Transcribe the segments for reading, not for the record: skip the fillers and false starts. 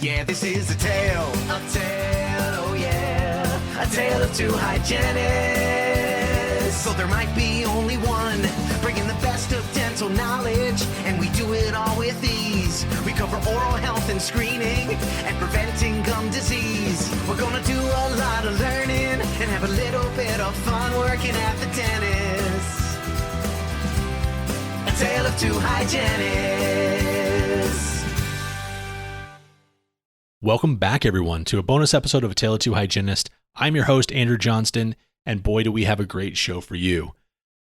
Yeah, this is a tale, oh yeah, a tale of two hygienists. So there might be only one, bringing the best of dental knowledge, and we do it all with ease. We cover oral health and screening, and preventing gum disease. We're gonna do a lot of learning, and have a little bit of fun working at the dentist. A tale of two hygienists. Welcome back, everyone, to a bonus episode of A Tale of Two Hygienists. I'm your host, Andrew Johnston, and boy, do we have a great show for you.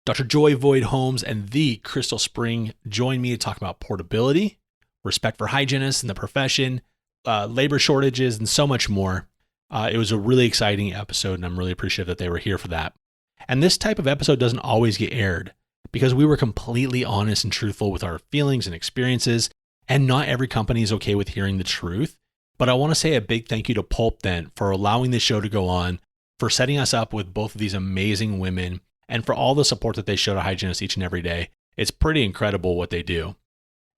Dr. Joy Void-Holmes and the Crystal Spring join me to talk about portability, respect for hygienists in the profession, labor shortages, and so much more. It was a really exciting episode, and I'm really appreciative that they were here for that. And this type of episode doesn't always get aired because we were completely honest and truthful with our feelings and experiences, and not every company is okay with hearing the truth. But I want to say a big thank you to Pulpdent for allowing this show to go on, for setting us up with both of these amazing women, and for all the support that they show to hygienists each and every day. It's pretty incredible what they do.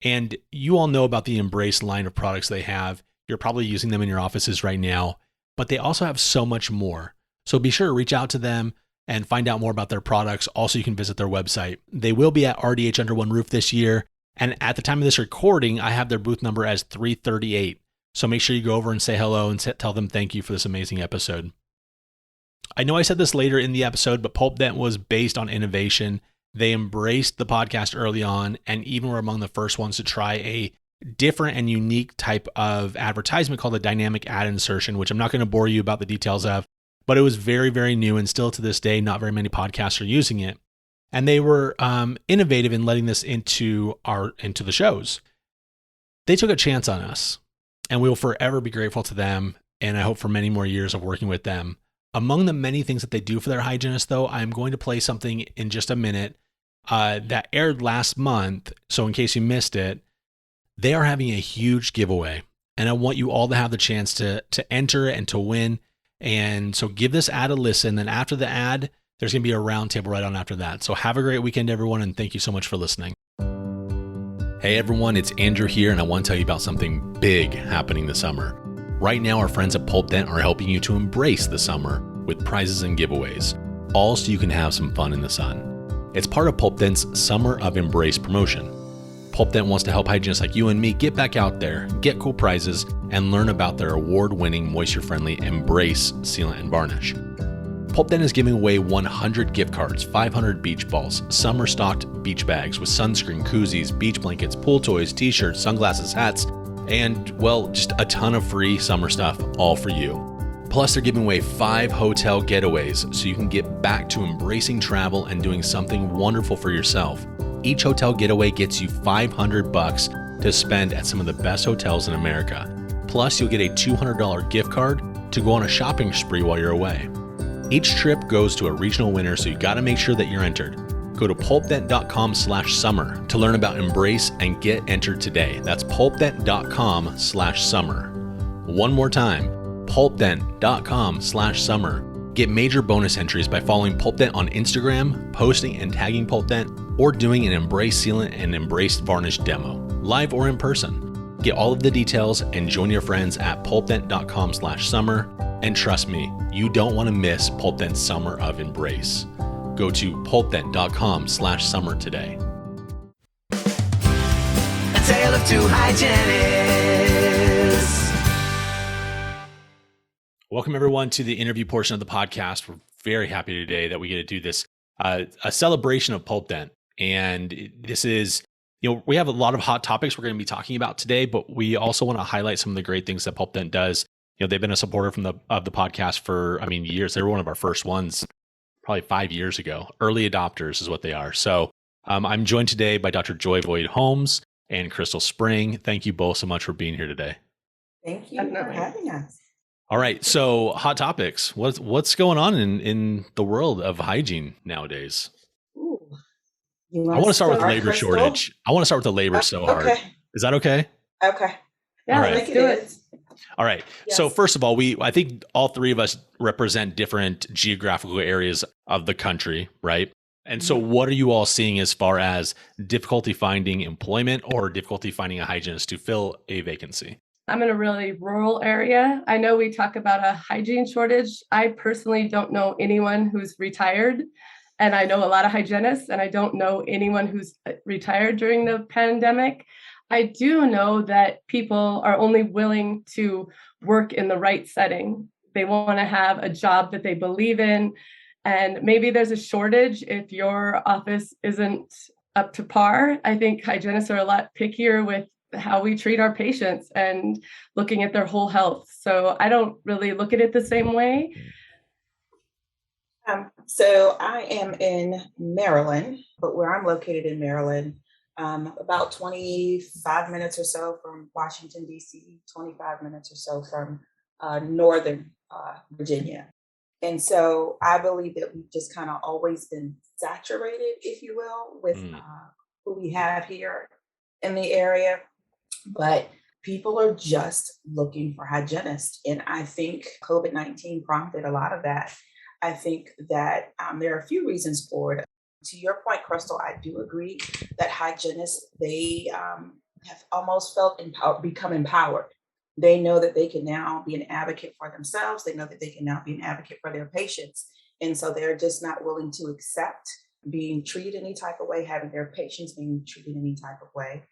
And you all know about the Embrace line of products they have. You're probably using them in your offices right now, but they also have so much more. So be sure to reach out to them and find out more about their products. Also, you can visit their website. They will be at RDH Under One Roof this year. And at the time of this recording, I have their booth number as 338. So make sure you go over and say hello and tell them thank you for this amazing episode. I know I said this later in the episode, but Pulpdent was based on innovation. They embraced the podcast early on and even were among the first ones to try a different and unique type of advertisement called a dynamic ad insertion, which I'm not going to bore you about the details of, but it was very, very new, and still to this day, not very many podcasts are using it. And they were innovative in letting this into the shows. They took a chance on us, and we will forever be grateful to them, and I hope for many more years of working with them. Among the many things that they do for their hygienists, though, I'm going to play something in just a minute that aired last month. So in case you missed it, they are having a huge giveaway, and I want you all to have the chance to enter and to win. And so give this ad a listen. Then after the ad, there's going to be a roundtable right on after that. So have a great weekend, everyone, and thank you so much for listening. Hey everyone, it's Andrew here, and I want to tell you about something big happening this summer. Right now, our friends at Pulpdent are helping you to embrace the summer with prizes and giveaways, all so you can have some fun in the sun. It's part of Pulpdent's Summer of Embrace promotion. Pulpdent wants to help hygienists like you and me get back out there, get cool prizes, and learn about their award-winning, moisture-friendly Embrace sealant and varnish. Pulpdent is giving away 100 gift cards, 500 beach balls, summer-stocked beach bags with sunscreen, koozies, beach blankets, pool toys, t-shirts, sunglasses, hats, and, well, just a ton of free summer stuff, all for you. Plus, they're giving away 5 hotel getaways so you can get back to embracing travel and doing something wonderful for yourself. Each hotel getaway gets you $500 to spend at some of the best hotels in America. Plus, you'll get a $200 gift card to go on a shopping spree while you're away. Each trip goes to a regional winner, so you got to make sure that you're entered. Go to pulpdent.com/summer to learn about Embrace and get entered today. That's pulpdent.com/summer. One more time, pulpdent.com/summer. Get major bonus entries by following Pulpdent on Instagram, posting and tagging Pulpdent, or doing an Embrace sealant and Embrace varnish demo, live or in person. Get all of the details and join your friends at pulpdent.com/summer. And trust me, you don't want to miss Pulpdent's Summer of Embrace. Go to pulpdent.com/summer today. A tale of two hygienists. Welcome everyone to the interview portion of the podcast. We're very happy today that we get to do this, a celebration of Pulpdent. And this is, we have a lot of hot topics we're going to be talking about today, but we also want to highlight some of the great things that Pulpdent does. They've been a supporter of the podcast for, years. They were one of our first ones, probably 5 years ago. Early adopters is what they are. So I'm joined today by Dr. Joy Void-Holmes and Crystal Spring. Thank you both so much for being here today. Thank you for having us. All right. So hot topics. What's going on in the world of hygiene nowadays? Ooh. I want to start with labor Crystal? shortage. I want to start with the labor so hard. Is that okay? Okay. Yeah, All right. let's do it. All right. Yes. So first of all, I think all three of us represent different geographical areas of the country, right? And so what are you all seeing as far as difficulty finding employment or difficulty finding a hygienist to fill a vacancy? I'm in a really rural area. I know we talk about a hygiene shortage. I personally don't know anyone who's retired. And I know a lot of hygienists, and I don't know anyone who's retired during the pandemic. I do know that people are only willing to work in the right setting. They want to have a job that they believe in. And maybe there's a shortage if your office isn't up to par. I think hygienists are a lot pickier with how we treat our patients and looking at their whole health. So I don't really look at it the same way. So I am in Maryland, but where I'm located in Maryland, about 25 minutes or so from Washington, D.C., 25 minutes or so from Northern Virginia. And so I believe that we've just kind of always been saturated, if you will, with who we have here in the area. But people are just looking for hygienists. And I think COVID-19 prompted a lot of that. I think that there are a few reasons for it. To your point, Crystal, I do agree that hygienists, they have almost felt become empowered. They know that they can now be an advocate for themselves. They know that they can now be an advocate for their patients. And so they're just not willing to accept being treated any type of way, having their patients being treated any type of way.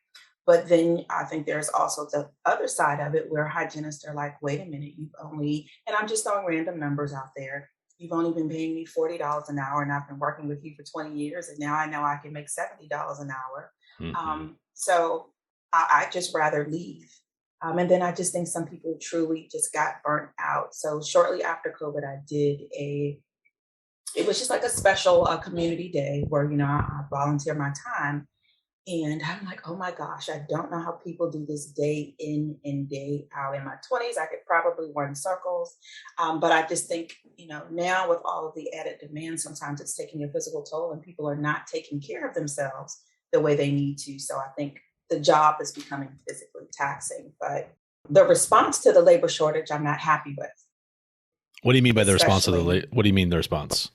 But then I think there's also the other side of it where hygienists are like, wait a minute, and I'm just throwing random numbers out there. You've only been paying me $40 an hour, and I've been working with you for 20 years, and now I know I can make $70 an hour. So I just rather leave. And then I just think some people truly just got burnt out. So shortly after COVID, it was just like a special community day where, I volunteer my time. And I'm like, oh my gosh, I don't know how people do this day in and day out. In my 20s, I could probably run circles. But I just think, now with all of the added demand, sometimes it's taking a physical toll and people are not taking care of themselves the way they need to. So I think the job is becoming physically taxing. But the response to the labor shortage, I'm not happy with. What do you mean by the response to what do you mean the response?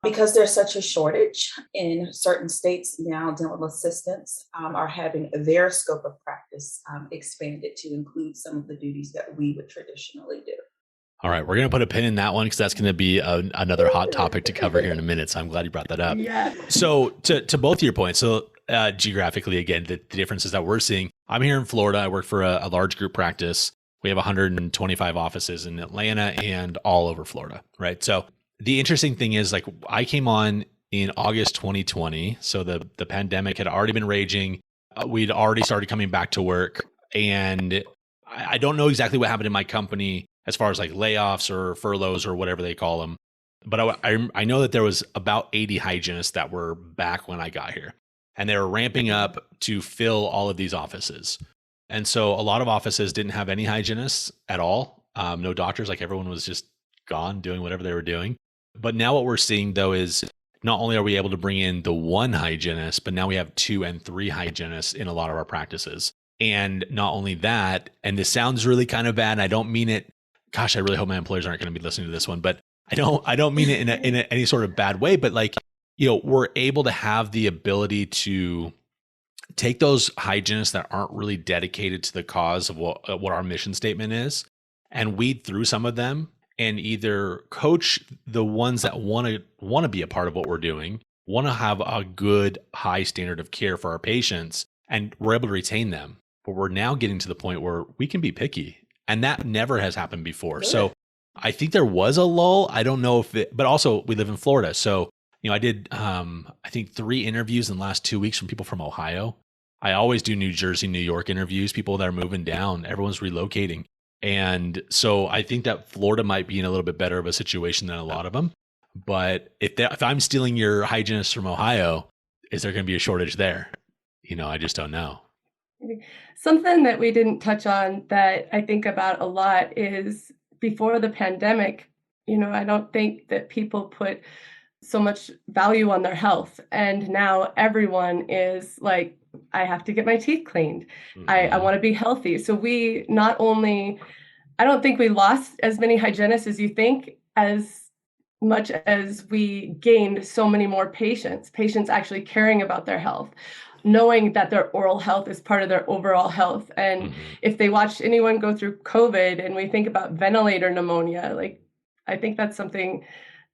Because there's such a shortage in certain states now, dental assistants are having their scope of practice expanded to include some of the duties that we would traditionally do. All right, we're going to put a pin in that one because that's going to be another hot topic to cover here in a minute. So I'm glad you brought that up. Yeah. So to both of your points, so geographically, again, the differences that we're seeing, I'm here in Florida. I work for a large group practice. We have 125 offices in Atlanta and all over Florida, right? So the interesting thing is, like, I came on in August 2020. So the pandemic had already been raging. We'd already started coming back to work. And I don't know exactly what happened in my company as far as like layoffs or furloughs or whatever they call them. But I know that there was about 80 hygienists that were back when I got here. And they were ramping up to fill all of these offices. And so a lot of offices didn't have any hygienists at all. No doctors, like everyone was just gone doing whatever they were doing. But now what we're seeing, though, is not only are we able to bring in the one hygienist, but now we have 2 and 3 hygienists in a lot of our practices. And not only that, and this sounds really kind of bad, and I don't mean it. Gosh, I really hope my employers aren't going to be listening to this one, but I don't mean it in any sort of bad way. But like, we're able to have the ability to take those hygienists that aren't really dedicated to the cause of what our mission statement is, and weed through some of them and either coach the ones that want to be a part of what we're doing, want to have a good high standard of care for our patients, and we're able to retain them. But we're now getting to the point where we can be picky, and that never has happened before. Good. So I think there was a lull. I don't know if but also we live in Florida. So, I did, I think 3 interviews in the last 2 weeks from people from Ohio. I always do New Jersey, New York interviews, people that are moving down, everyone's relocating. And so I think that Florida might be in a little bit better of a situation than a lot of them. But if I'm stealing your hygienist from Ohio, is there going to be a shortage there? I just don't know. Something that we didn't touch on that I think about a lot is before the pandemic, I don't think that people put so much value on their health. And now everyone is like, I have to get my teeth cleaned. Mm-hmm. I want to be healthy. So we I don't think we lost as many hygienists as you think, as much as we gained so many more patients actually caring about their health. knowing that their oral health is part of their overall health. And if they watch anyone go through COVID and we think about ventilator pneumonia, like I think that's something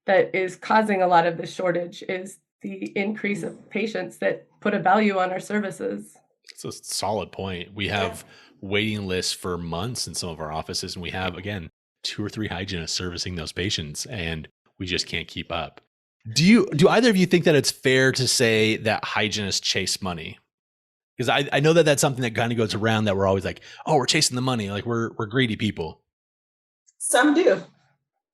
that is causing a lot of the shortage, is the increase of patients that put a value on our services. It's a solid point. We have waiting lists for months in some of our offices, and we have, again, 2 or 3 hygienists servicing those patients, and we just can't keep up. Do either of you think that it's fair to say that hygienists chase money? Because I know that that's something that kind of goes around, that we're always like, oh, we're chasing the money. Like we're greedy people. Some do.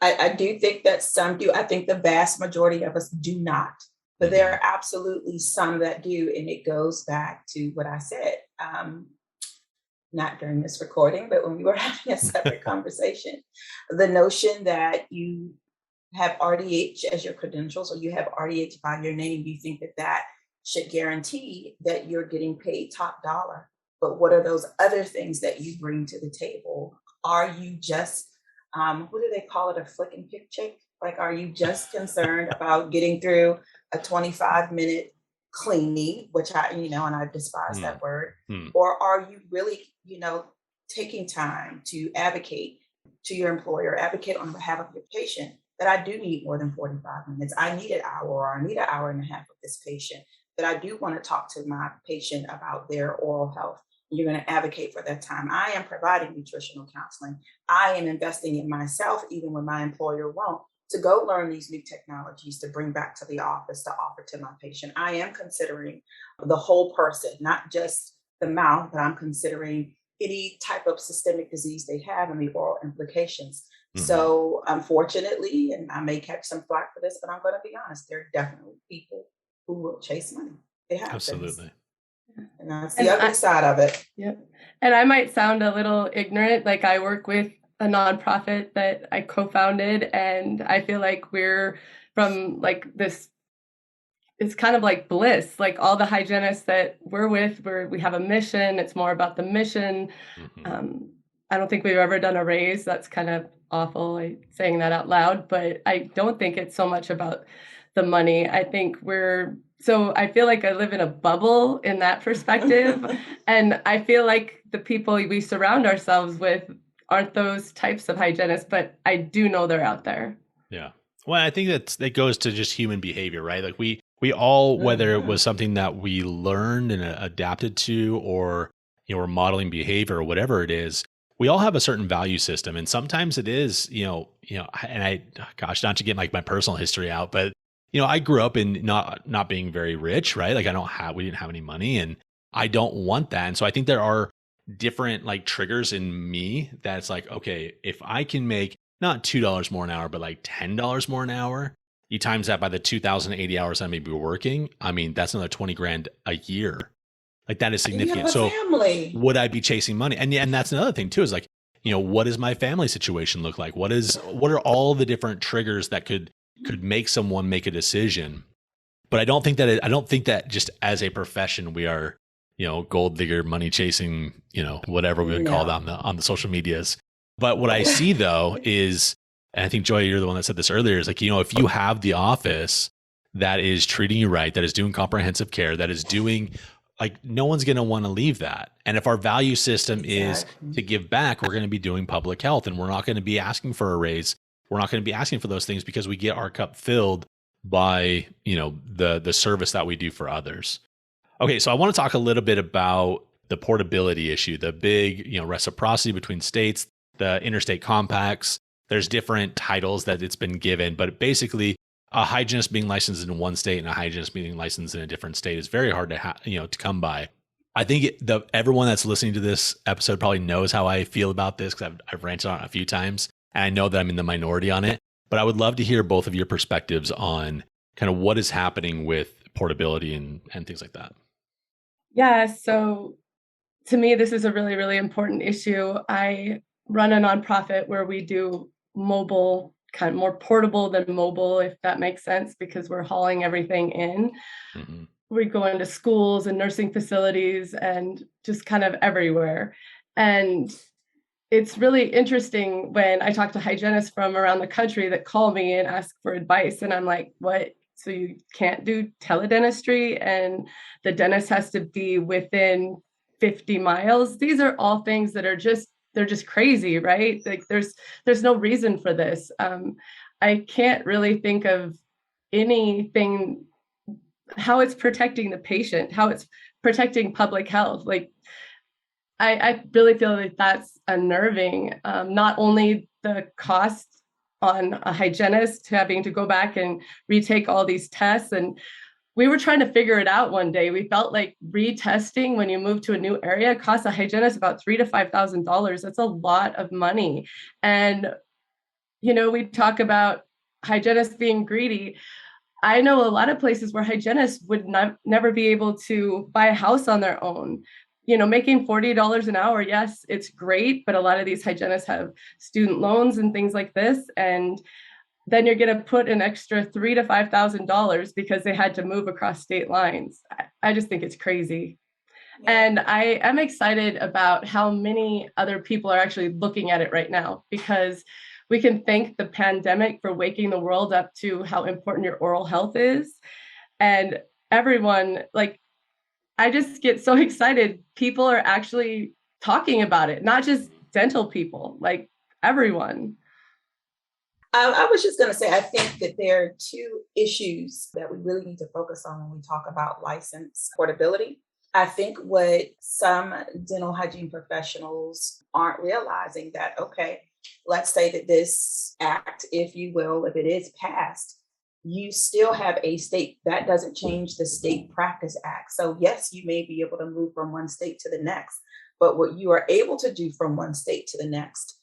I do think that some do. I think the vast majority of us do not. But there are absolutely some that do. And it goes back to what I said, not during this recording, but when we were having a separate conversation, the notion that you have RDH as your credentials, or you have RDH by your name, you think that that should guarantee that you're getting paid top dollar. But what are those other things that you bring to the table? Are you just, what do they call it, a flick and pick chick? Like, are you just concerned about getting through a 25-minute cleaning, which and I despise that word, or are you really, taking time to advocate to your employer, advocate on behalf of your patient, that I do need more than 45 minutes. I need an hour, or I need an hour and a half with this patient, that I do want to talk to my patient about their oral health. You're going to advocate for that time. I am providing nutritional counseling. I am investing in myself, even when my employer won't, to go learn these new technologies to bring back to the office to offer to my patient. I am considering the whole person, not just the mouth, but I'm considering any type of systemic disease they have and the oral implications. So unfortunately, and I may catch some flack for this, but I'm going to be honest, there are definitely people who will chase money. It happens. Absolutely. And that's the ugly side of it. Yep. And I might sound a little ignorant. Like, I work with a nonprofit that I co-founded, and I feel like we're from like this, it's kind of like bliss. Like, all the hygienists that we're with, we have a mission. It's more about the mission. I don't think we've ever done a raise. That's kind of awful, saying that out loud, but I don't think it's so much about the money. I think I feel like I live in a bubble in that perspective. And I feel like the people we surround ourselves with aren't those types of hygienists, but I do know they're out there. Yeah. Well, I think that goes to just human behavior, right? Like we all, whether it was something that we learned and adapted to, or, we're modeling behavior or whatever it is, we all have a certain value system. And sometimes it is, and not to get like my personal history out, but I grew up in not being very rich, right? Like we didn't have any money, and I don't want that. And so I think there are different like triggers in me that's like, okay, if I can make not $2 more an hour, but like $10 more an hour, you times that by the 2,080 hours I may be working. I mean, that's another 20 grand a year. Like, that is significant. So would I be chasing money? And that's another thing too, is like, what does my family situation look like? What are all the different triggers that could make someone make a decision? But I don't think that just as a profession, we are, gold digger, money chasing, whatever we would call it on the social medias. But what I see though is, and I think Joy, you're the one that said this earlier, is like, if you have the office that is treating you right, that is doing comprehensive care, that is doing, like, no one's going to want to leave that. And if our value system is to give back, we're going to be doing public health, and we're not going to be asking for a raise. We're not going to be asking for those things, because we get our cup filled by, the service that we do for others. Okay. So I want to talk a little bit about the portability issue, the big, reciprocity between states, the interstate compacts. There's different titles that it's been given, but basically a hygienist being licensed in one state and a hygienist being licensed in a different state is very hard to to come by. I think everyone that's listening to this episode probably knows how I feel about this, because I've ranted on it a few times, and I know that I'm in the minority on it. But I would love to hear both of your perspectives on kind of what is happening with portability and things like that. Yeah. So to me, this is a really, really important issue. I run a nonprofit where we do mobile, kind of more portable than mobile, if that makes sense, because we're hauling everything in. We go into schools and nursing facilities and just kind of everywhere. And it's really interesting when I talk to hygienists from around the country that call me and ask for advice. And I'm like, what So you can't do teledentistry, and the dentist has to be within 50 miles. These are all things that are they're just crazy, right? Like there's no reason for this. I can't really think of anything, how it's protecting the patient, how it's protecting public health. Like I really feel like that's unnerving. Not only the cost on a hygienist having to go back and retake all these tests. And we were trying to figure it out one day. We felt like retesting when you move to a new area costs a hygienist about $3,000 to $5,000. That's a lot of money. And, we talk about hygienists being greedy. I know a lot of places where hygienists would never be able to buy a house on their own. Making $40 an hour, yes, it's great, but a lot of these hygienists have student loans and things like this. And then you're going to put an extra $3,000 to $5,000 because they had to move across state lines. I just think it's crazy. Yeah. And I am excited about how many other people are actually looking at it right now, because we can thank the pandemic for waking the world up to how important your oral health is. And everyone, I just get so excited. People are actually talking about it, not just dental people, like everyone. I was just going to say, I think that there are two issues that we really need to focus on when we talk about license portability. I think what some dental hygiene professionals aren't realizing that, okay, let's say that this act, if you will, if it is passed, you still have a state that doesn't change the State Practice Act. So yes, you may be able to move from one state to the next, but what you are able to do from one state to the next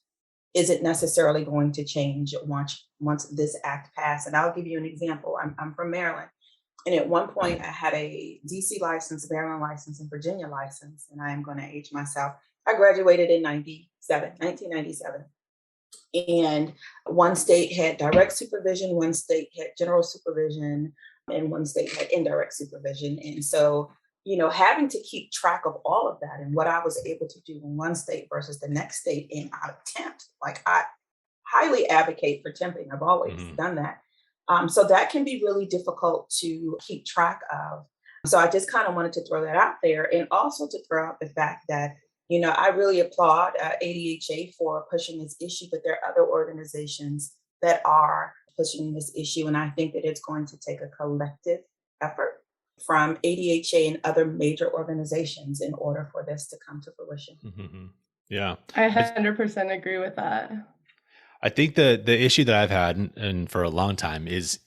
isn't necessarily going to change once this act passed. And I'll give you an example. I'm from Maryland. And at one point I had a DC license, Maryland license, and Virginia license. And I am going to age myself. I graduated in 1997. And one state had direct supervision, one state had general supervision, and one state had indirect supervision. And so, having to keep track of all of that and what I was able to do in one state versus the next state, and I tempt, I highly advocate for temping. I've always done that. So that can be really difficult to keep track of. So I just kind of wanted to throw that out there, and also to throw out the fact that I really applaud ADHA for pushing this issue, but there are other organizations that are pushing this issue. And I think that it's going to take a collective effort from ADHA and other major organizations in order for this to come to fruition. Mm-hmm. Yeah. I 100% agree with that. I think the issue that I've had and for a long time is,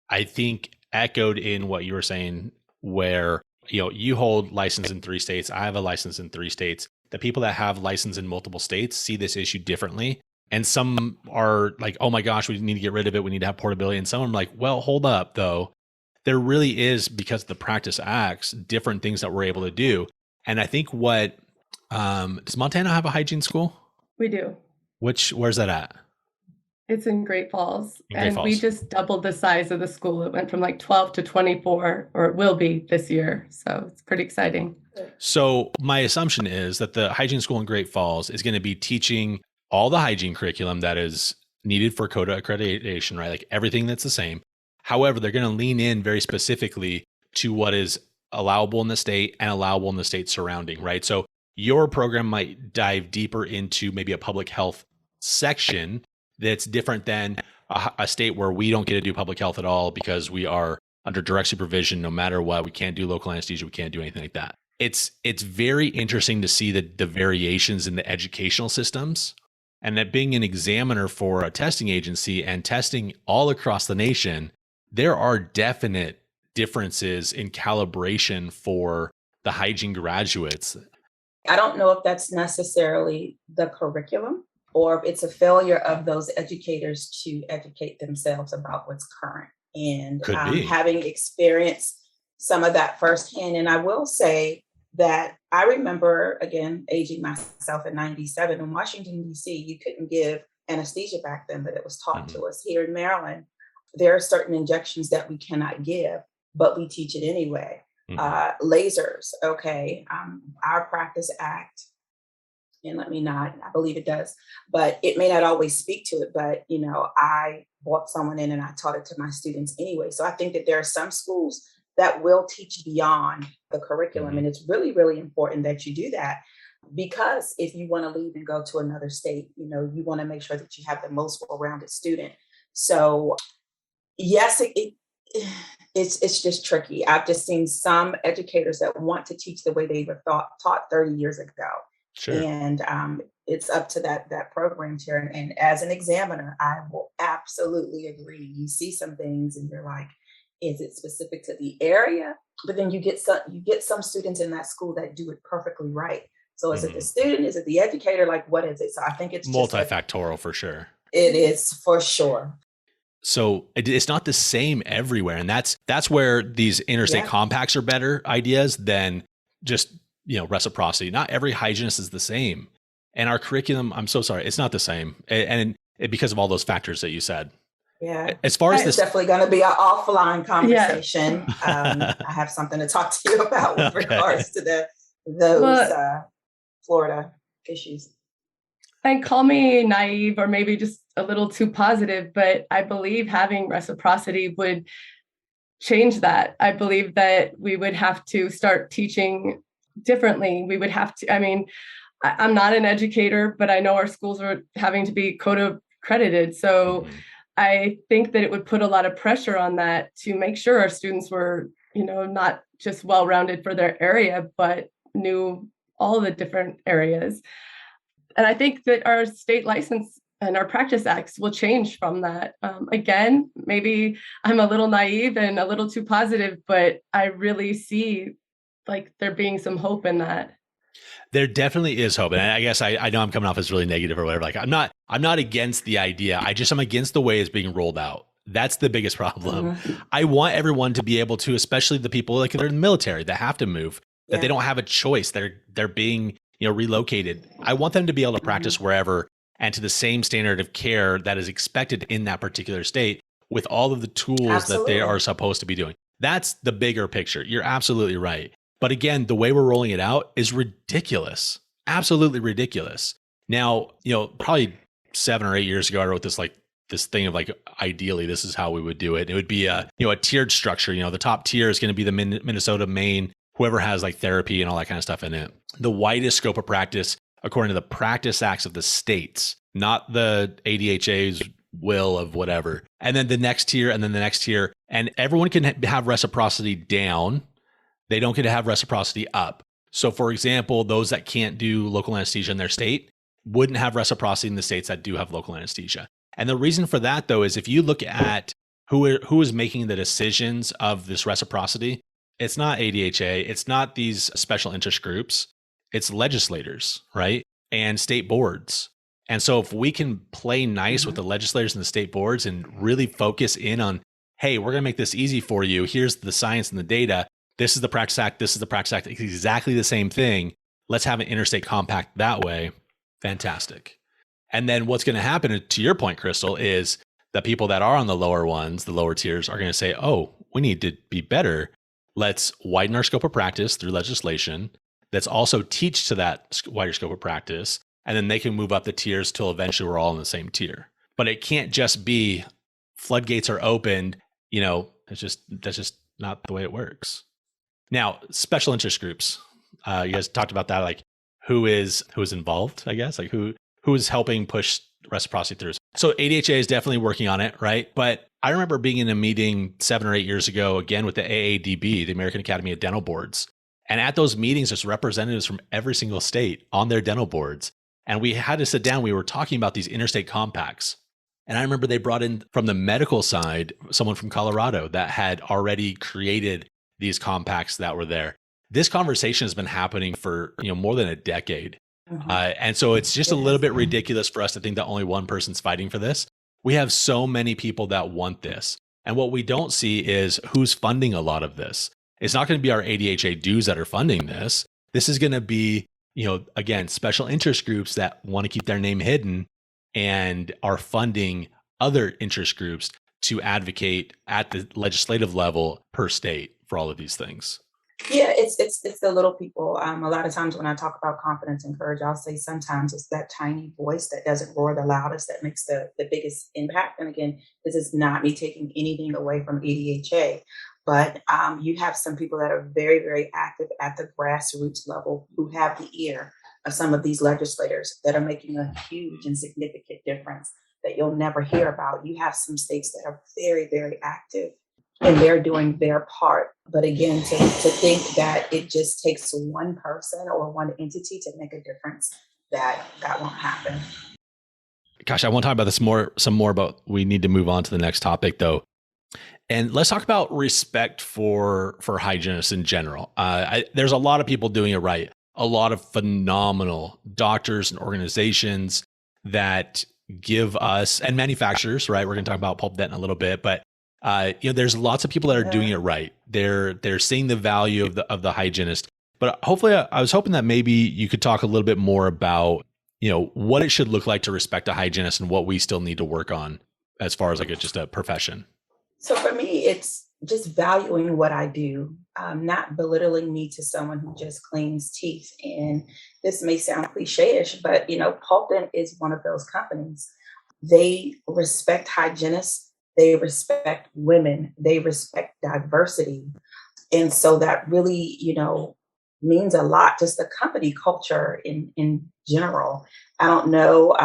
I think, echoed in what you were saying, where you hold license in 3 states. I have a license in 3 states. The people that have license in multiple states see this issue differently. And some are like, oh my gosh, we need to get rid of it. We need to have portability. And some are like, well, hold up though. There really is, because of the Practice Acts, different things that we're able to do. And I think does Montana have a hygiene school? We do. Where's that at? It's in Great Falls. We just doubled the size of the school. It went from 12 to 24, or it will be this year. So it's pretty exciting. So my assumption is that the hygiene school in Great Falls is going to be teaching all the hygiene curriculum that is needed for CODA accreditation, right? Like everything that's the same. However, they're going to lean in very specifically to what is allowable in the state and allowable in the state surrounding, right? So your program might dive deeper into maybe a public health section that's different than a state where we don't get to do public health at all because we are under direct supervision no matter what. We can't do local anesthesia. We can't do anything like that. It's very interesting to see the variations in the educational systems, and that being an examiner for a testing agency and testing all across the nation, there are definite differences in calibration for the hygiene graduates. I don't know if that's necessarily the curriculum, or if it's a failure of those educators to educate themselves about what's current. And having experienced some of that firsthand. And I will say that I remember, again, aging myself in 97 in Washington, D.C., you couldn't give anesthesia back then, but it was taught to us. Here in Maryland, there are certain injections that we cannot give, but we teach it anyway. Lasers, okay. Our Practice Act, and let me not, I believe it does, but it may not always speak to it, but I brought someone in and I taught it to my students anyway. So I think that there are some schools that will teach beyond the curriculum. Mhm. And it's really, really important that you do that, because if you want to leave and go to another state, you want to make sure that you have the most well-rounded student. So yes, it's just tricky. I've just seen some educators that want to teach the way they were taught 30 years ago. Sure. And it's up to that program chair. And as an examiner, I will absolutely agree. You see some things and you're like, is it specific to the area? But then you get some students in that school that do it perfectly right. So is it the Mhm. student? Is it the educator? Like, what is it? So I think it's just Multifactorial for sure. it is for sure. So it's not the same everywhere. And that's where these interstate Yeah. compacts are better ideas than just, reciprocity. Not every hygienist is the same. And our curriculum, I'm so sorry, it's not the same. And because of all those factors that you said. Yeah. As far as It's this, definitely going to be an offline conversation. I have something to talk to you about with Okay. regards to those Florida issues. And call me naive or maybe just a little too positive, but I believe having reciprocity would change that. I believe that we would have to start teaching differently. We would have to, I'm not an educator, but I know our schools are having to be code accredited. So I think that it would put a lot of pressure on that to make sure our students were, not just well-rounded for their area, but knew all the different areas. And I think that our state license and our practice acts will change from that. Again, maybe I'm a little naive and a little too positive, but I really see like there being some hope in that. there definitely is hope. And I guess I know I'm coming off as really negative or whatever. Like I'm not against the idea. I'm against the way it's being rolled out. That's the biggest problem. I want everyone to be able to, especially the people like they're in the military that have to move, that they don't have a choice. They're being, relocated. I want them to be able to practice wherever and to the same standard of care that is expected in that particular state with all of the tools that they are supposed to be doing. That's the bigger picture. You're absolutely right. But again, the way we're rolling it out is ridiculous. Absolutely ridiculous. Now, probably 7 or 8 years ago, I wrote this thing of ideally, this is how we would do it. It would be a tiered structure. The top tier is going to be the Minnesota, Maine, whoever has therapy and all that kind of stuff in it. The widest scope of practice, according to the practice acts of the states, not the ADHA's will of whatever. And then the next tier, and then the next tier. And everyone can have reciprocity down. They don't get to have reciprocity up. So for example, those that can't do local anesthesia in their state wouldn't have reciprocity in the states that do have local anesthesia. And the reason for that, though, is if you look at who is making the decisions of this reciprocity, it's not ADHA, it's not these special interest groups, it's legislators, right? And state boards. And so if we can play nice with the legislators and the state boards and really focus in on, hey, we're going to make this easy for you. Here's the science and the data. This is the practice act. This is the practice act. It's exactly the same thing. Let's have an interstate compact that way. Fantastic. And then what's going to happen, to your point, Crystal, is the people that are on the lower ones, the lower tiers, are going to say, oh, we need to be better. Let's widen our scope of practice through legislation. Let's also teach to that wider scope of practice. And then they can move up the tiers till eventually we're all in the same tier. But it can't just be floodgates are opened. That's just not the way it works. Now, special interest groups. You guys talked about that, who is involved, I guess, who is helping push reciprocity through. So ADHA is definitely working on it, right? But I remember being in a meeting 7 or 8 years ago, again with the AADB, the American Academy of Dental Boards. And at those meetings, there's representatives from every single state on their dental boards. And we had to sit down. We were talking about these interstate compacts. And I remember they brought in from the medical side, someone from Colorado that had already created these compacts that were there. This conversation has been happening for more than a decade. And so it's just a little bit ridiculous for us to think that only one person's fighting for this. We have so many people that want this. And what we don't see is who's funding a lot of this. It's not going to be our ADHA dues that are funding this. This is going to be, again, special interest groups that want to keep their name hidden and are funding other interest groups to advocate at the legislative level per state for all of these things. Yeah, it's the little people. A lot of times when I talk about confidence and courage, I'll say sometimes it's that tiny voice that doesn't roar the loudest that makes the biggest impact. And again, this is not me taking anything away from ADHA, but you have some people that are very, very active at the grassroots level who have the ear of some of these legislators that are making a huge and significant difference that you'll never hear about. You have some states that are very, very active and they're doing their part. But again, to think that it just takes one person or one entity to make a difference, that won't happen. Gosh, I want to talk about this some more, but we need to move on to the next topic though. And let's talk about respect for hygienists in general. There's a lot of people doing it right. A lot of phenomenal doctors and organizations that give us, and manufacturers, right? We're going to talk about Pulpdent in a little bit, but there's lots of people that are doing it right. They're seeing the value of the hygienist. But hopefully, I was hoping that maybe you could talk a little bit more about what it should look like to respect a hygienist and what we still need to work on as far as like just a profession. So for me, it's just valuing what I do, not belittling me to someone who just cleans teeth. And this may sound cliche-ish, but Pulpdent is one of those companies. They respect hygienists. They respect women. They respect diversity. And so that really, means a lot, just the company culture in general. I don't know,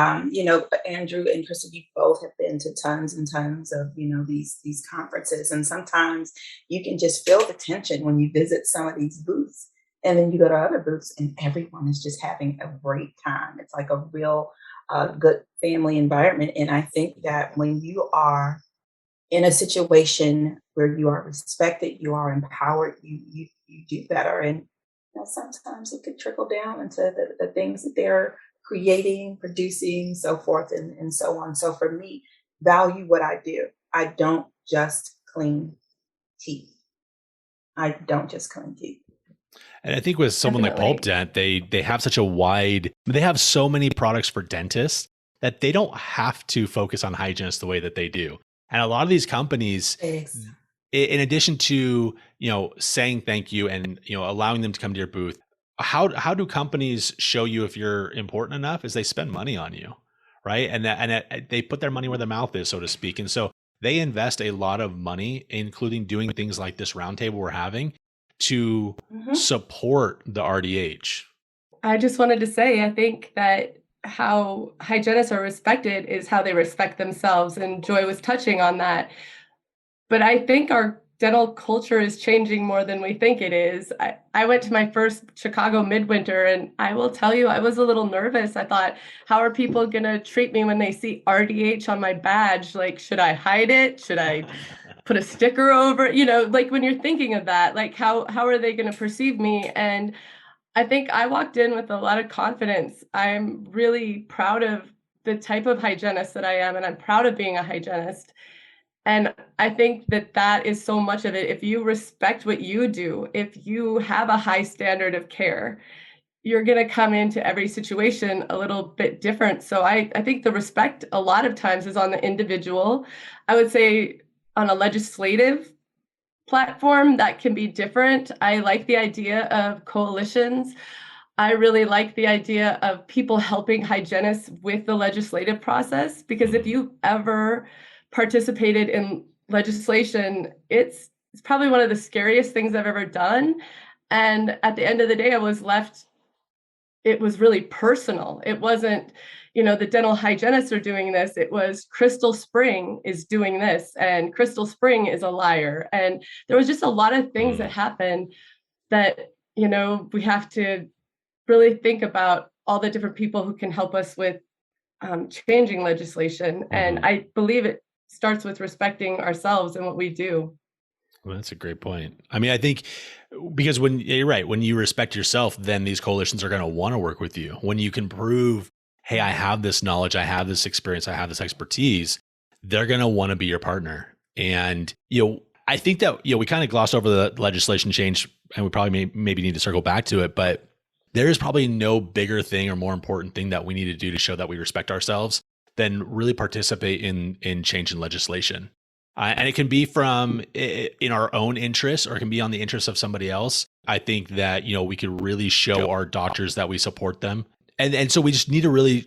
but Andrew and Crystal, you both have been to tons and tons of, these conferences. And sometimes you can just feel the tension when you visit some of these booths. And then you go to other booths and everyone is just having a great time. It's like a real good family environment. And I think that when you are in a situation where you are respected, you are empowered, you do better. And sometimes it could trickle down into the things that they're creating, producing, so forth and so on. So for me, value what I do. I don't just clean teeth. I don't just clean teeth. And I think with someone like Pulpdent, they have such a they have so many products for dentists that they don't have to focus on hygienists the way that they do. And a lot of these companies, in addition to, saying thank you and, allowing them to come to your booth, how do companies show you if you're important enough? Is they spend money on you, right? And they put their money where their mouth is, so to speak. And so they invest a lot of money, including doing things like this roundtable we're having, to support the RDH. I just wanted to say, I think that how hygienists are respected is how they respect themselves. And Joy was touching on that. But I think our dental culture is changing more than we think it is. I went to my first Chicago midwinter, and I will tell you, I was a little nervous. I thought, how are people going to treat me when they see RDH on my badge? Like, should I hide it? Should I put a sticker over? Like when you're thinking of that, like how are they going to perceive me? And I think I walked in with a lot of confidence. I'm really proud of the type of hygienist that I am, and I'm proud of being a hygienist. And I think that is so much of it. If you respect what you do, if you have a high standard of care, you're going to come into every situation a little bit different. So I think the respect a lot of times is on the individual. I would say on a legislative platform, that can be different. I like the idea of coalitions. I really like the idea of people helping hygienists with the legislative process, because if you ever participated in legislation, it's probably one of the scariest things I've ever done. And at the end of the day, it was really personal. It wasn't, the dental hygienists are doing this. It was Crystal Spring is doing this, and Crystal Spring is a liar. And there was just a lot of things that happened that, we have to really think about all the different people who can help us with changing legislation. And I believe it starts with respecting ourselves and what we do. Well, that's a great point. I mean, I think because you're right, when you respect yourself, then these coalitions are going to want to work with you. When you can prove, hey, I have this knowledge, I have this experience, I have this expertise, they're going to want to be your partner. And, I think that, we kind of glossed over the legislation change, and we probably maybe need to circle back to it, but there is probably no bigger thing or more important thing that we need to do to show that we respect ourselves than really participate in changing legislation. And it can be from in our own interest, or it can be on the interest of somebody else. I think that, we could really show our doctors that we support them. And so we just need to really,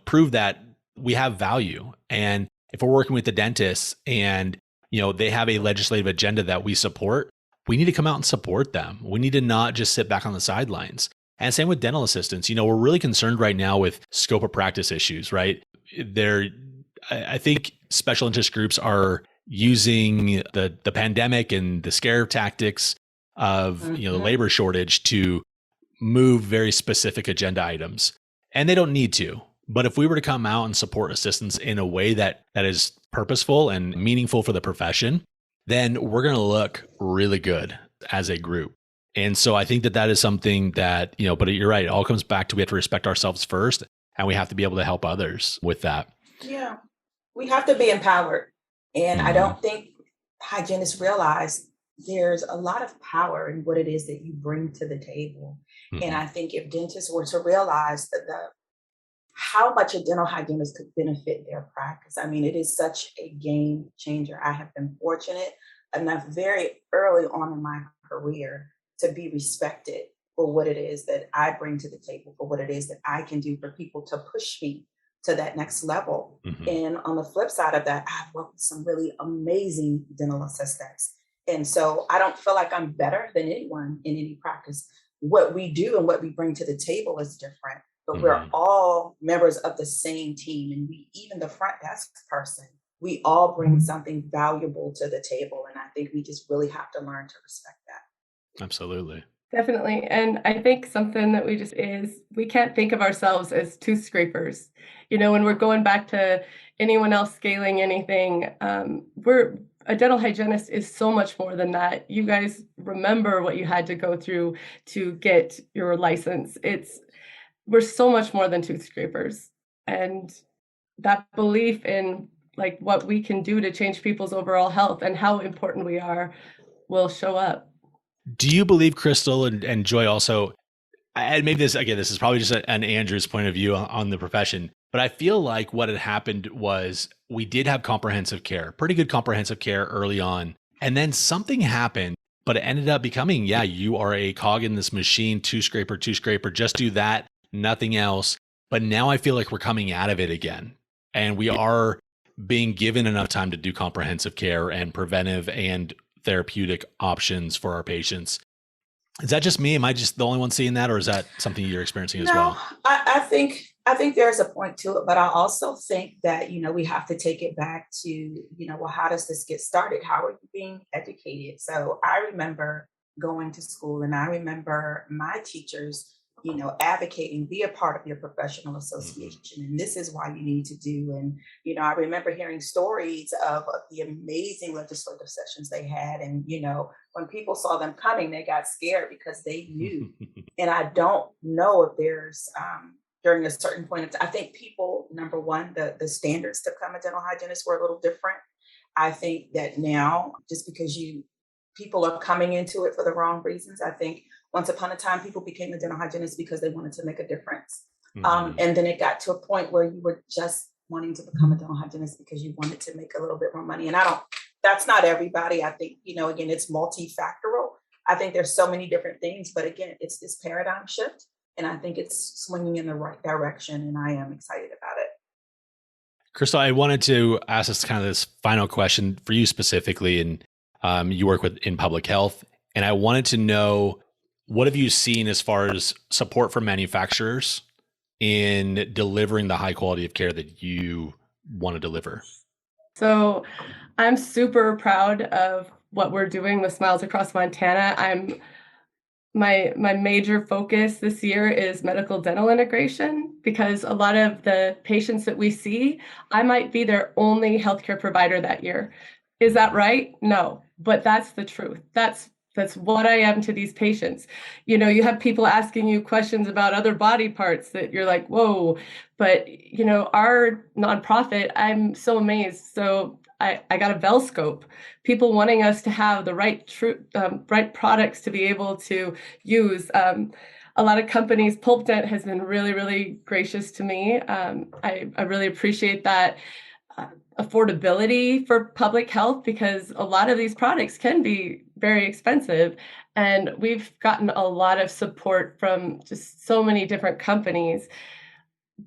prove that we have value. And if we're working with the dentists and, they have a legislative agenda that we support, we need to come out and support them. We need to not just sit back on the sidelines. And same with dental assistants. We're really concerned right now with scope of practice issues, right? I think special interest groups are using the pandemic and the scare tactics of the labor shortage to move very specific agenda items, and they don't need to. But if we were to come out and support assistants in a way that is purposeful and meaningful for the profession, then we're going to look really good as a group. And so I think that is something that, but you're right, it all comes back to we have to respect ourselves first, and we have to be able to help others with that. Yeah, we have to be empowered. And I don't think hygienists realize there's a lot of power in what it is that you bring to the table. And I think if dentists were to realize that how much a dental hygienist could benefit their practice, I mean, it is such a game changer. I have been fortunate enough very early on in my career to be respected for what it is that I bring to the table, for what it is that I can do for people to push me to that next level. And on the flip side of that, I've worked with some really amazing dental assistants. And so I don't feel like I'm better than anyone in any practice. What we do and what we bring to the table is different, but we're all members of the same team. And even the front desk person, we all bring something valuable to the table. And I think we just really have to learn to respect that. Absolutely. Definitely. And I think something that we can't think of ourselves as tooth scrapers. When we're going back to anyone else scaling anything, a dental hygienist is so much more than that. You guys remember what you had to go through to get your license. We're so much more than tooth scrapers. And that belief in like what we can do to change people's overall health and how important we are will show up. Do you believe, Crystal and Joy also, and maybe this is probably just an Andrew's point of view on the profession, but I feel like what had happened was we did have comprehensive care, pretty good comprehensive care early on. And then something happened, but it ended up becoming, you are a cog in this machine, tooth scraper, just do that, nothing else. But now I feel like we're coming out of it again. And we are being given enough time to do comprehensive care and preventive and therapeutic options for our patients. Is that just me? Am I just the only one seeing that, or is that something you're experiencing as well? I think there's a point to it, but I also think that, we have to take it back to, well, how does this get started? How are you being educated? So I remember going to school, and I remember my teachers, advocating, be a part of your professional association. And this is why you need to do. And, I remember hearing stories of the amazing legislative sessions they had. And, when people saw them coming, they got scared because they knew. And I don't know if there's, during a certain point, I think people, number one, the standards to become a dental hygienist were a little different. I think that now, just because people are coming into it for the wrong reasons, I think once upon a time, people became a dental hygienist because they wanted to make a difference. And then it got to a point where you were just wanting to become a dental hygienist because you wanted to make a little bit more money. And that's not everybody. I think, again, it's multifactorial. I think there's so many different things, but again, it's this paradigm shift. And I think it's swinging in the right direction. And I am excited about it. Crystal, I wanted to ask this kind of this final question for you specifically. And you work in public health. And I wanted to know, what have you seen as far as support from manufacturers in delivering the high quality of care that you want to deliver? So I'm super proud of what we're doing with Smiles Across Montana. My major focus this year is medical dental integration, because a lot of the patients that we see, I might be their only healthcare provider that year. Is that right? No, but that's the truth. That's what I am to these patients. You have people asking you questions about other body parts that you're like, whoa. But, our nonprofit, I'm so amazed. So I got a Velscope, people wanting us to have the right products to be able to use. A lot of companies, Pulpdent has been really, really gracious to me. I really appreciate that. affordability for public health, because a lot of these products can be very expensive. And we've gotten a lot of support from just so many different companies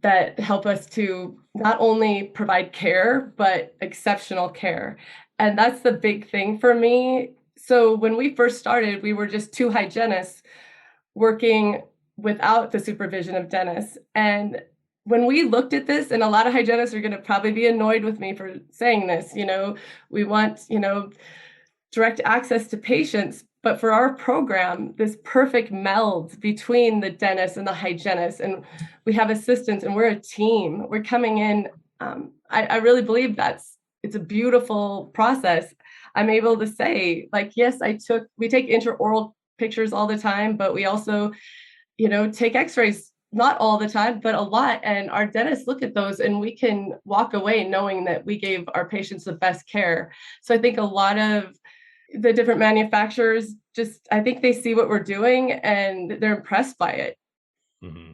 that help us to not only provide care, but exceptional care. And that's the big thing for me. So when we first started, we were just two hygienists working without the supervision of dentists. And when we looked at this, and a lot of hygienists are going to probably be annoyed with me for saying this, we want, direct access to patients. But for our program, this perfect meld between the dentist and the hygienist, and we have assistants, and we're a team. We're coming in. I really believe it's a beautiful process. I'm able to say, yes, we take intraoral pictures all the time, but we also, take x-rays, not all the time, but a lot. And our dentists look at those, and we can walk away knowing that we gave our patients the best care. So I think a lot of the different manufacturers I think they see what we're doing and they're impressed by it. Mm-hmm.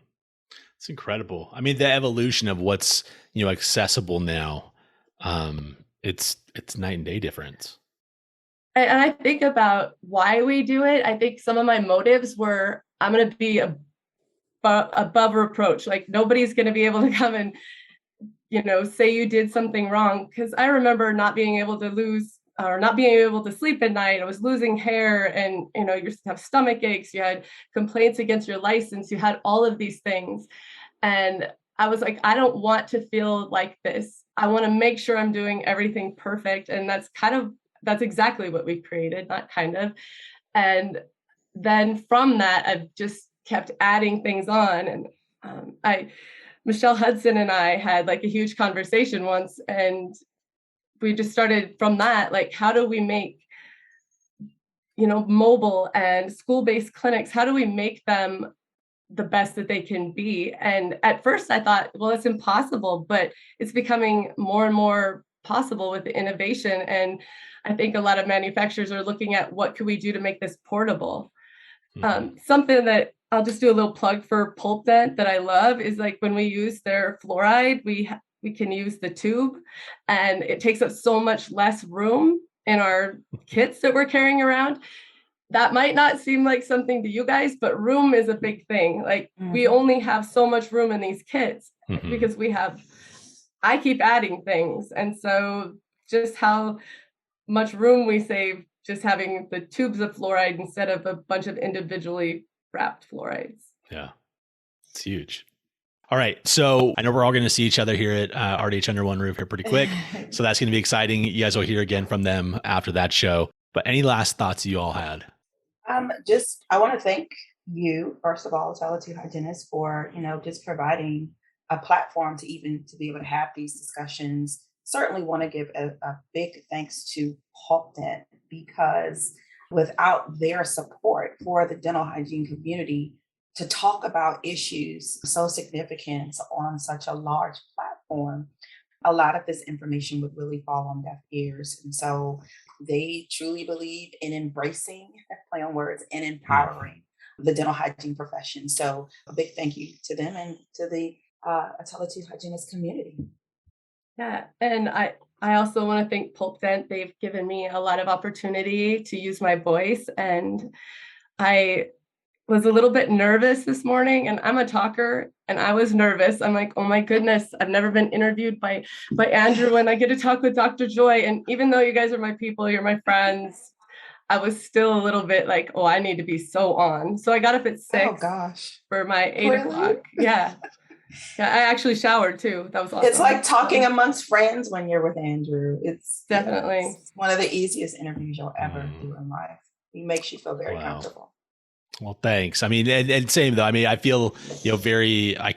It's incredible. I mean, the evolution of what's, accessible now, it's night and day difference. And I think about why we do it. I think some of my motives were, I'm going to be above reproach. Like, nobody's going to be able to come and, say you did something wrong. Because I remember not being able to sleep at night. I was losing hair, and, you have stomach aches. You had complaints against your license. You had all of these things. And I was like, I don't want to feel like this. I want to make sure I'm doing everything perfect. And that's exactly what we created, not kind of. And then from that, I've just kept adding things on. And Michelle Hudson and I had a huge conversation once, and we just started from that, how do we make, mobile and school-based clinics, how do we make them the best that they can be? And at first I thought, well, it's impossible, but it's becoming more and more possible with the innovation. And I think a lot of manufacturers are looking at what could we do to make this portable. Mm-hmm. Something that I'll just do a little plug for Pulpdent that I love is when we use their fluoride, we can use the tube, and it takes up so much less room in our kits that we're carrying around. That might not seem like something to you guys, but room is a big thing. We only have so much room in these kits because I keep adding things. And so just how much room we save just having the tubes of fluoride instead of a bunch of individually wrapped fluorides. Yeah, it's huge. All right. So I know we're all going to see each other here at RDH Under One Roof here pretty quick. So that's going to be exciting. You guys will hear again from them after that show. But any last thoughts you all had? I want to thank you, first of all, Tele2 Hygienists, for, just providing a platform to be able to have these discussions. Certainly want to give a big thanks to Pulpdent, because without their support for the dental hygiene community to talk about issues so significant on such a large platform, a lot of this information would really fall on deaf ears. And so they truly believe in embracing, play on words, and empowering the dental hygiene profession. So a big thank you to them and to the Tele2 Hygienist community. Yeah, and I also want to thank Pulpdent. They've given me a lot of opportunity to use my voice, and I was a little bit nervous this morning, and I'm a talker, and I was nervous. I'm like, oh my goodness, I've never been interviewed by Andrew, and I get to talk with Dr. Joy. And even though you guys are my people, you're my friends, I was still a little bit like, oh, I need to be so on. So I got up at 6 for my 8 o'clock. Yeah. Yeah, I actually showered too. That was awesome. It's like talking amongst friends when you're with Andrew. It's definitely one of the easiest interviews you'll ever do in life. He makes you feel very comfortable. Well, thanks. I mean, and same though. I mean, I feel, I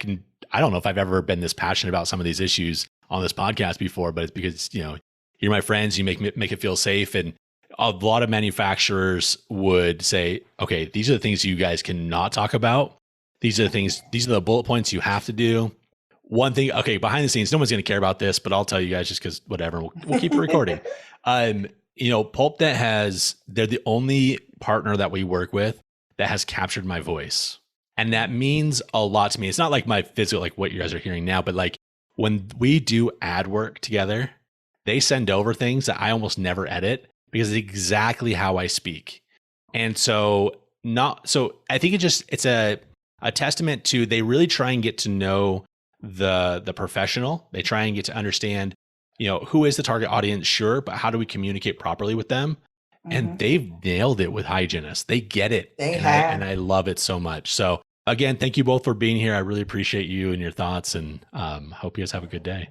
don't know if I've ever been this passionate about some of these issues on this podcast before, but it's because, you're my friends, you make it feel safe. And a lot of manufacturers would say, okay, these are the things you guys cannot talk about. These are the bullet points you have to do. One thing, okay, behind the scenes, no one's going to care about this, but I'll tell you guys just because whatever, we'll keep it recording. Pulpdent they're the only partner that we work with that has captured my voice. And that means a lot to me. It's not like my physical, like what you guys are hearing now, but when we do ad work together, they send over things that I almost never edit because it's exactly how I speak. And so I think it's a testament to, they really try and get to know the professional. They try and get to understand, who is the target audience, sure, but how do we communicate properly with them? And they've nailed it with Hygienists. They get it. And I love it so much. So again, thank you both for being here. I really appreciate you and your thoughts, and hope you guys have a good day.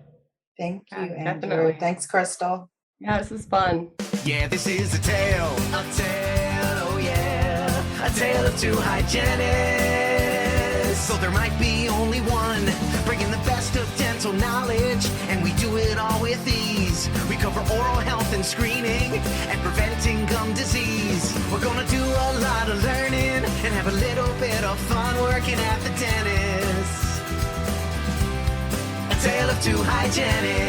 Thank you, Andrew. Definitely. Thanks, Crystal. Yeah, this is fun. Yeah, this is a tale, oh yeah, a tale of two hygienists. So there might be only one, bringing the best of dental knowledge, and we do it all with ease. We cover oral health and screening, and preventing gum disease. We're gonna do a lot of learning, and have a little bit of fun working at the dentist. A tale of two hygienists.